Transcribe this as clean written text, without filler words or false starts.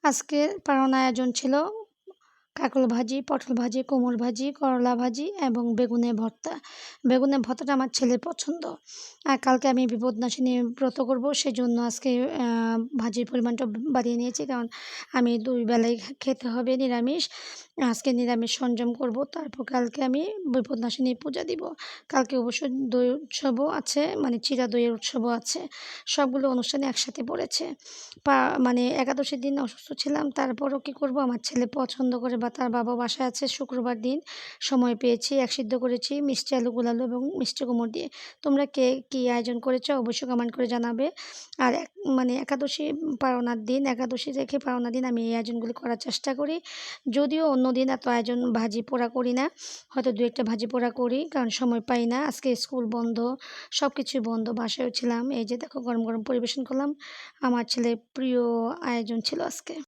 আজকে পালন আয়োজন ছিল কাঁকরোল ভাজি, পটল ভাজি, কুমড়ো ভাজি, করলা ভাজি এবং বেগুনের ভর্তা। বেগুনের ভর্তাটা আমার ছেলের পছন্দ। আর কালকে আমি বিপদনাশিনী ব্রত করব, সেজন্য আজকে ভাজির পরিমাণটা বাড়িয়ে নিয়েছি। কারণ আমি ২ বেলাই খেতে হবে নিরামিষ। আজকে নিরামিষ সংযম করব। তারপর কালকে আমি বিপদনাশিনী পূজা দিব। কালকে অবশ্য দই উৎসবও আছে, মানে চিরা দইয়ের উৎসবও আছে। সবগুলো অনুষ্ঠানে একসাথে পড়েছে। মানে একাদশীর দিন অসুস্থ ছিলাম, তারপরও কী করব, আমার ছেলে পছন্দ করে বা তার বাবা বাসায় আছে, শুক্রবার দিন সময় পেয়েছি, এক সিদ্ধ করেছি মিষ্টি আলু, গোলালু এবং মিষ্টি কুমড় দিয়ে। তোমরা কে কী আয়োজন করেছো অবশ্যই কমেন্ট করে জানাবে। আর মানে একাদশী পারণার দিন, একাদশী রেখে পারণার দিন আমি এই আয়োজনগুলি করার চেষ্টা করি। যদিও অন্যদিন এত আয়োজন ভাজি পোড়া করি না, হয়তো ২-১টা ভাজি পোড়া করি, কারণ সময় পাই না। আজকে স্কুল বন্ধ, সব কিছুই বন্ধ, বাসায়ও ছিলাম। এই যে দেখো গরম গরম পরিবেশন করলাম। আমার ছেলের প্রিয় আয়োজন ছিল আজকে।